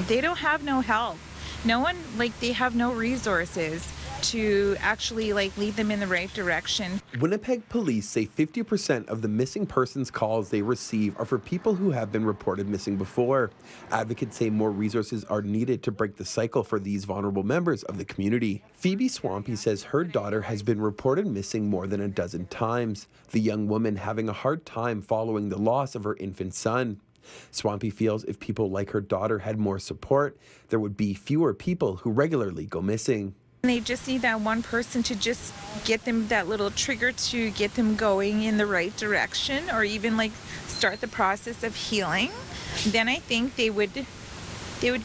They don't have no help. No one, they have no resources to actually lead them in the right direction. Winnipeg police say 50% of the missing persons calls they receive are for people who have been reported missing before. Advocates say more resources are needed to break the cycle for these vulnerable members of the community. Phoebe Swampy says her daughter has been reported missing more than a dozen times, the young woman having a hard time following the loss of her infant son. Swampy feels if people like her daughter had more support, there would be fewer people who regularly go missing. They just need that one person to just get them that little trigger to get them going in the right direction, or even start the process of healing. Then I think they would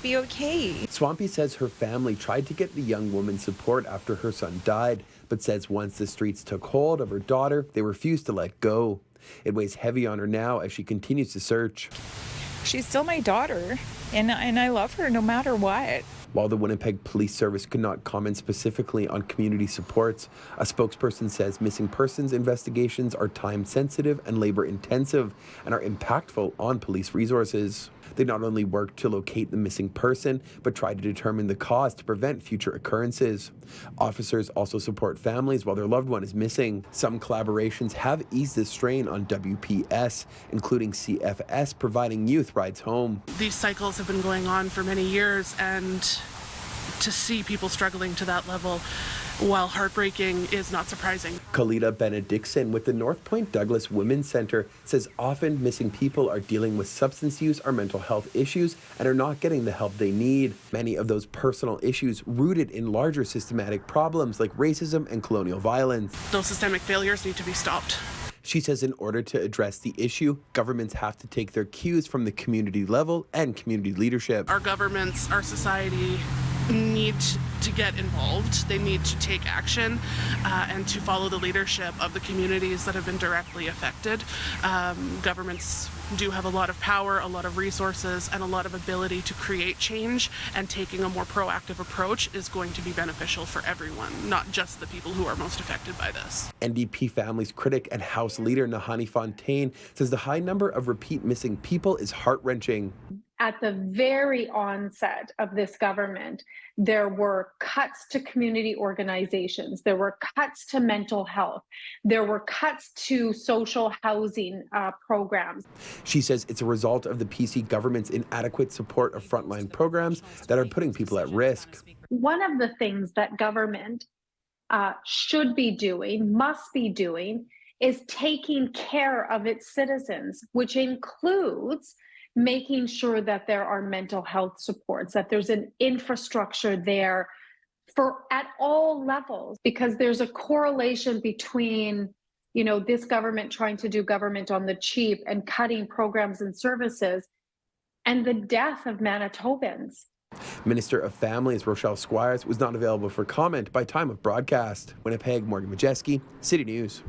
be okay. Swampy says her family tried to get the young woman support after her son died, but says once the streets took hold of her daughter, they refused to let go. It weighs heavy on her now as she continues to search. She's still my daughter, and I love her no matter what. While the Winnipeg Police Service could not comment specifically on community supports, a spokesperson says missing persons investigations are time-sensitive and labor-intensive and are impactful on police resources. They not only work to locate the missing person, but try to determine the cause to prevent future occurrences. Officers also support families while their loved one is missing. Some collaborations have eased the strain on WPS, including CFS providing youth rides home. These cycles have been going on for many years, and to see people struggling to that level, while heartbreaking, is not surprising. Kalita Benedictson with the North Point Douglas Women's Centre says often missing people are dealing with substance use or mental health issues and are not getting the help they need. Many of those personal issues rooted in larger systematic problems like racism and colonial violence. Those systemic failures need to be stopped. She says in order to address the issue, governments have to take their cues from the community level and community leadership. Our governments, our society need to get involved. They need to take action and to follow the leadership of the communities that have been directly affected. Governments do have a lot of power, a lot of resources, and a lot of ability to create change, and taking a more proactive approach is going to be beneficial for everyone, not just the people who are most affected by this. NDP Families critic and House Leader Nahani Fontaine says the high number of repeat missing people is heart-wrenching. At the very onset of this government, there were cuts to community organizations. There were cuts to mental health. There were cuts to social housing programs. She says it's a result of the PC government's inadequate support of frontline programs that are putting people at risk. One of the things that government should be doing, must be doing, is taking care of its citizens, which includes making sure that there are mental health supports, that there's an infrastructure there for at all levels, because there's a correlation between, this government trying to do government on the cheap and cutting programs and services and the death of Manitobans. Minister of Families Rochelle Squires was not available for comment by time of broadcast. Winnipeg, Morgan Majeski, City News.